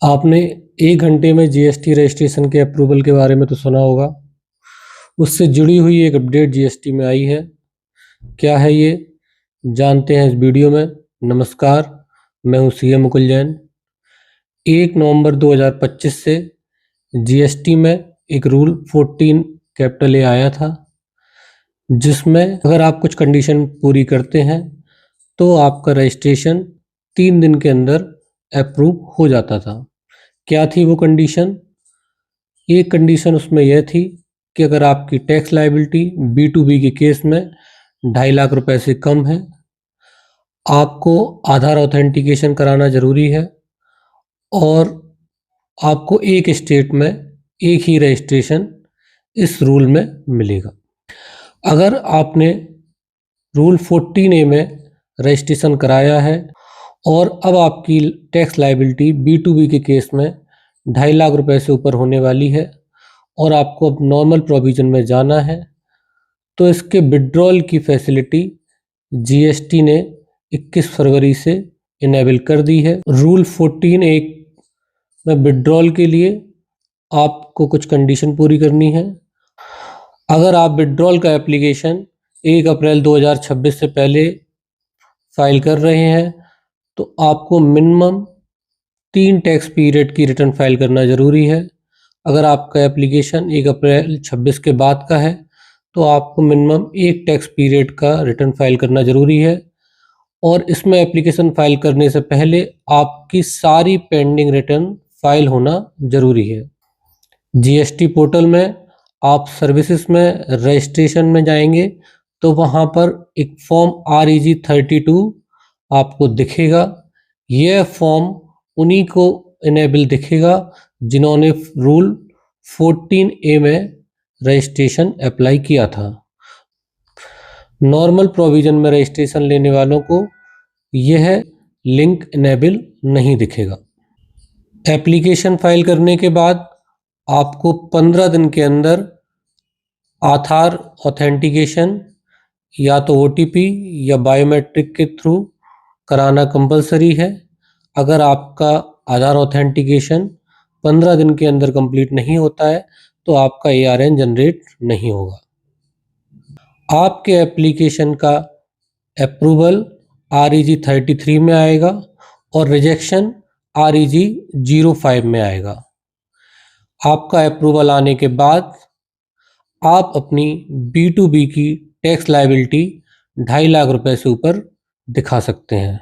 आपने 1 घंटे में जीएसटी रजिस्ट्रेशन के अप्रूवल के बारे में तो सुना होगा। उससे जुड़ी हुई एक अपडेट जीएसटी में आई है। क्या है ये, जानते हैं इस वीडियो में। नमस्कार, मैं हूँ सीए मुकुल जैन। 1 नवंबर 2025 से जीएसटी में एक रूल 14 कैपिटल ए आया था, जिसमें अगर आप कुछ कंडीशन पूरी करते हैं तो आपका रजिस्ट्रेशन 3 दिन के अंदर अप्रूव हो जाता था। क्या थी वो कंडीशन? एक कंडीशन उसमें यह थी कि अगर आपकी टैक्स लायबिलिटी B2B के केस में 2.5 लाख रुपए से कम है, आपको आधार ऑथेंटिकेशन कराना ज़रूरी है और आपको एक स्टेट में एक ही रजिस्ट्रेशन इस रूल में मिलेगा। अगर आपने रूल 14A में रजिस्ट्रेशन कराया है और अब आपकी टैक्स लायबिलिटी B2B के केस में 2.5 लाख रुपए से ऊपर होने वाली है और आपको अब नॉर्मल प्रोविज़न में जाना है, तो इसके विड्रॉल की फैसिलिटी जीएसटी ने 21 फरवरी से इनेबल कर दी है। रूल 14A में विड्रॉल के लिए आपको कुछ कंडीशन पूरी करनी है। अगर आप विड्रॉल का एप्लीकेशन 1 अप्रैल 2026 से पहले फाइल कर रहे हैं तो आपको मिनिमम 3 टैक्स पीरियड की रिटर्न फाइल करना ज़रूरी है। अगर आपका एप्लीकेशन 1 अप्रैल 26 के बाद का है तो आपको मिनिमम 1 टैक्स पीरियड का रिटर्न फाइल करना ज़रूरी है और इसमें एप्लीकेशन फाइल करने से पहले आपकी सारी पेंडिंग रिटर्न फाइल होना ज़रूरी है। जीएसटी पोर्टल में आप सर्विसेज में रजिस्ट्रेशन में जाएंगे तो वहाँ पर एक फॉर्म REG 32 आपको दिखेगा। यह फॉर्म उन्हीं को इनेबल दिखेगा जिन्होंने रूल 14A में रजिस्ट्रेशन अप्लाई किया था। नॉर्मल प्रोविज़न में रजिस्ट्रेशन लेने वालों को यह लिंक इनेबल नहीं दिखेगा। एप्लीकेशन फाइल करने के बाद आपको 15 दिन के अंदर आधार ऑथेंटिकेशन या तो OTP या बायोमेट्रिक के थ्रू कराना कंपलसरी है। अगर आपका आधार ऑथेंटिकेशन 15 दिन के अंदर कंप्लीट नहीं होता है तो आपका ARN जनरेट नहीं होगा। आपके एप्लीकेशन का अप्रूवल REG 33 में आएगा और रिजेक्शन REG 05 में आएगा। आपका अप्रूवल आने के बाद आप अपनी B2B की टैक्स लायबिलिटी 2.5 लाख रुपए से ऊपर दिखा सकते हैं।